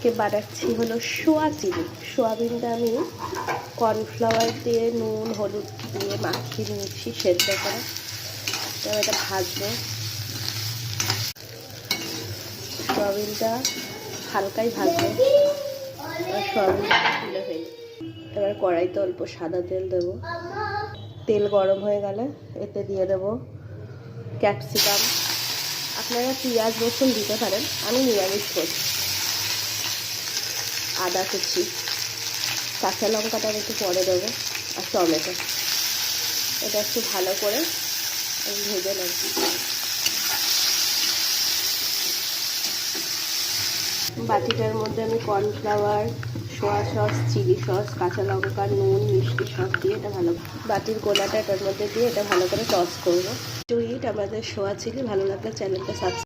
আজকে বানাচ্ছি হলো সোয়া চিলি। সোয়াবিনটা আমি কর্নফ্লাওয়ার দিয়ে নুন হলুদ দিয়ে মাখিয়ে নিয়েছি সেদ্ধ করে। এবার এটা ভাজবো। সোয়াবিনটা হালকাই ভাজবো। সোয়াবিনটা তুলে ফেলি। এবার কড়াইতে অল্প সাদা তেল দেবো। তেল গরম হয়ে গেলে এতে দিয়ে দেবো ক্যাপসিকাম। আপনারা পেঁয়াজ রসুন দিতে পারেন, আমি নিরামিষ করছি। আদা কুচি, কাঁচা লঙ্কাটা একটু পরে দেবো, আর টমেটো। এটা একটু ভালো করে আমি ভেজে নেব। বাটিটার মধ্যে আমি cornflour, soya sauce, chilli sauce, কাঁচা লঙ্কা, নুন, মিষ্টি সস দিয়ে এটা ভালো, বাটির গোলাটা এটার মধ্যে দিয়ে এটা ভালো করে টস করবো। টু ইট আমাদের সোয়া চিলি। ভালো লাগলে চ্যানেলটা সাবস্ক্রাইব।